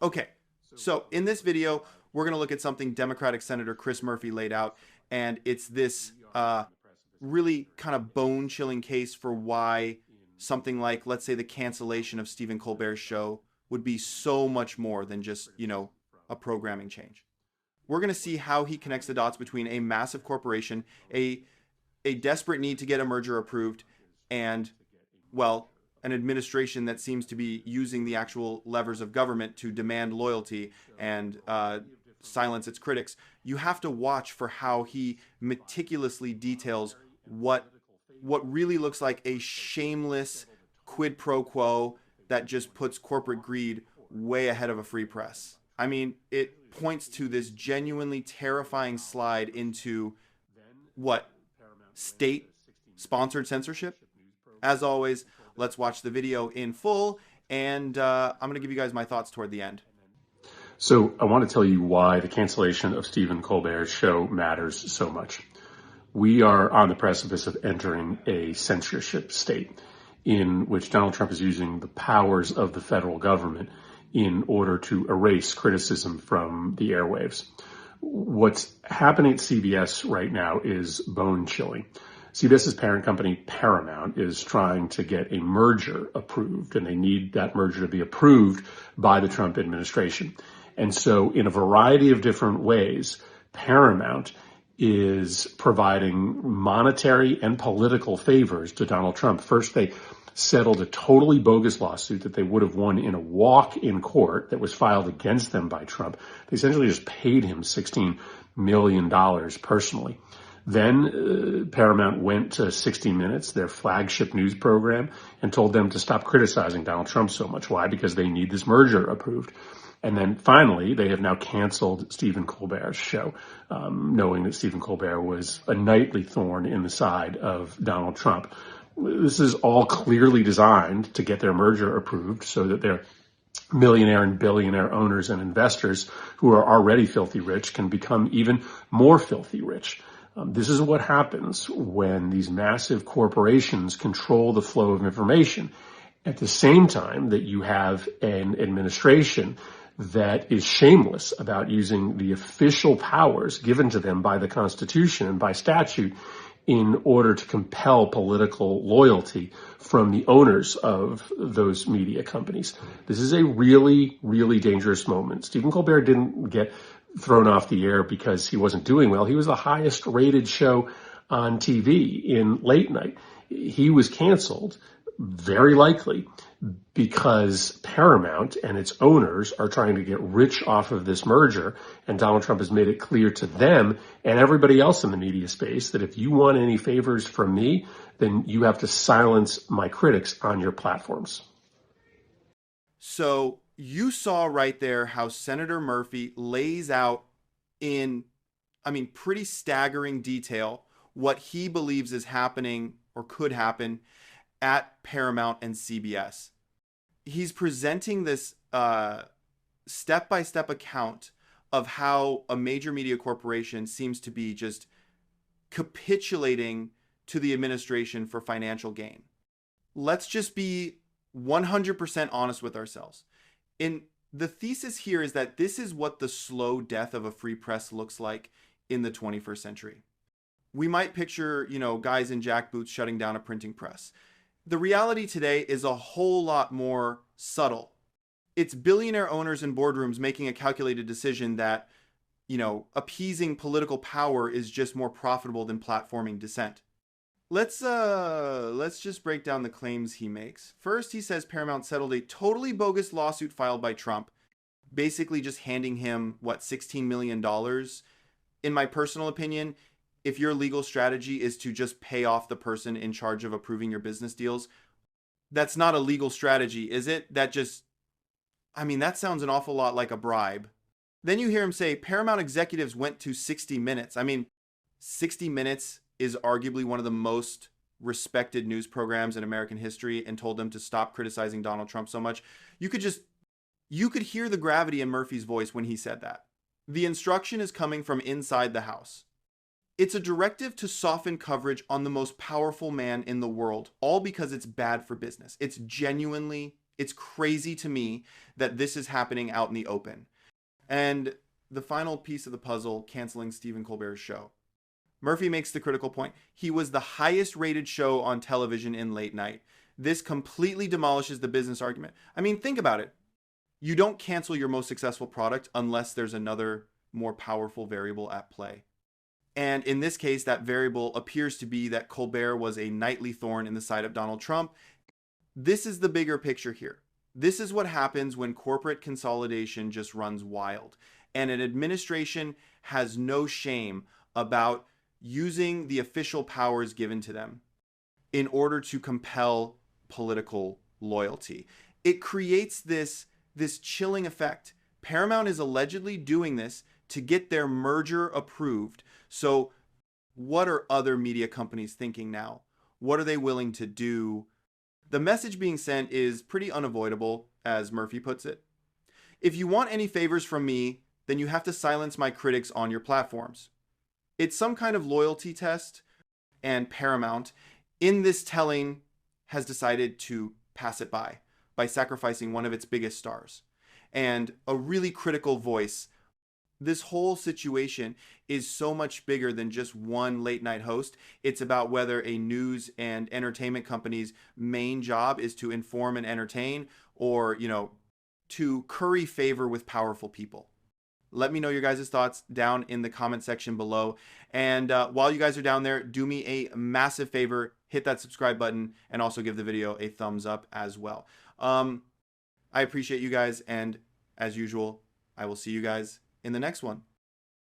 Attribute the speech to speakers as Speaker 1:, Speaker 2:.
Speaker 1: Okay, so in this video, we're going to look at something Democratic Senator Chris Murphy laid out, and it's this really kind of bone-chilling case for why something like, let's say, the cancellation of Stephen Colbert's show would be so much more than just, a programming change. We're going to see how he connects the dots between a massive corporation, a desperate need to get a merger approved, and, well, an administration that seems to be using the actual levers of government to demand loyalty and silence its critics. You have to watch for how he meticulously details what really looks like a shameless quid pro quo that just puts corporate greed way ahead of a free press. I mean, it points to this genuinely terrifying slide into what state sponsored censorship. As always, let's watch the video in full, and I'm going to give you guys my thoughts toward the end.
Speaker 2: So I want to tell you why the cancellation of Stephen Colbert's show matters so much. We are on the precipice of entering a censorship state in which Donald Trump is using the powers of the federal government in order to erase criticism from the airwaves. What's happening at CBS right now is bone-chilling. CBS's parent company, Paramount, is trying to get a merger approved, and they need that merger to be approved by the Trump administration. And so in a variety of different ways, Paramount is providing monetary and political favors to Donald Trump. First, they settled a totally bogus lawsuit that they would have won in a walk in court that was filed against them by Trump. They essentially just paid him $16 million personally. Then Paramount went to 60 Minutes, their flagship news program, and told them to stop criticizing Donald Trump so much. Why? Because they need this merger approved. And then finally, they have now canceled Stephen Colbert's show, knowing that Stephen Colbert was a nightly thorn in the side of Donald Trump. This is all clearly designed to get their merger approved so that their millionaire and billionaire owners and investors who are already filthy rich can become even more filthy rich. This is what happens when these massive corporations control the flow of information at the same time that you have an administration that is shameless about using the official powers given to them by the Constitution and by statute in order to compel political loyalty from the owners of those media companies. This is a really, really dangerous moment. Stephen Colbert didn't get thrown off the air because he wasn't doing well. He was the highest rated show on TV in late night. He was canceled, very likely, because Paramount and its owners are trying to get rich off of this merger, and Donald Trump has made it clear to them and everybody else in the media space that if you want any favors from me, then you have to silence my critics on your platforms.
Speaker 1: So you saw right there how Senator Murphy lays out in, pretty staggering detail what he believes is happening or could happen at Paramount and CBS. He's presenting this step-by-step account of how a major media corporation seems to be just capitulating to the administration for financial gain. Let's just be 100% honest with ourselves. The thesis here is that this is what the slow death of a free press looks like in the 21st century. We might picture, guys in jackboots shutting down a printing press. The reality today is a whole lot more subtle. It's billionaire owners in boardrooms making a calculated decision that, appeasing political power is just more profitable than platforming dissent. Let's just break down the claims he makes. First, he says Paramount settled a totally bogus lawsuit filed by Trump, basically just handing him, $16 million. In my personal opinion, if your legal strategy is to just pay off the person in charge of approving your business deals, that's not a legal strategy, is it? That sounds an awful lot like a bribe. Then you hear him say Paramount executives went to 60 Minutes. 60 Minutes is arguably one of the most respected news programs in American history, and told them to stop criticizing Donald Trump so much. You could hear the gravity in Murphy's voice when he said that. The instruction is coming from inside the house. It's a directive to soften coverage on the most powerful man in the world, all because it's bad for business. It's genuinely It's crazy to me that this is happening out in the open. And the final piece of the puzzle, canceling Stephen Colbert's show. Murphy makes the critical point. He was the highest rated show on television in late night. This completely demolishes the business argument. I mean, think about it. You don't cancel your most successful product unless there's another more powerful variable at play. And in this case, that variable appears to be that Colbert was a nightly thorn in the side of Donald Trump. This is the bigger picture here. This is what happens when corporate consolidation just runs wild. And an administration has no shame about using the official powers given to them in order to compel political loyalty. It creates this chilling effect. Paramount is allegedly doing this to get their merger approved. So what are other media companies thinking now? What are they willing to do? The message being sent is pretty unavoidable, as Murphy puts it. If you want any favors from me, then you have to silence my critics on your platforms. It's some kind of loyalty test, and Paramount, in this telling, has decided to pass it by sacrificing one of its biggest stars. And a really critical voice. This whole situation is so much bigger than just one late night host. It's about whether a news and entertainment company's main job is to inform and entertain, or, to curry favor with powerful people. Let me know your guys' thoughts down in the comment section below. And while you guys are down there, do me a massive favor, hit that subscribe button, and also give the video a thumbs up as well. I appreciate you guys, and as usual, I will see you guys in the next one.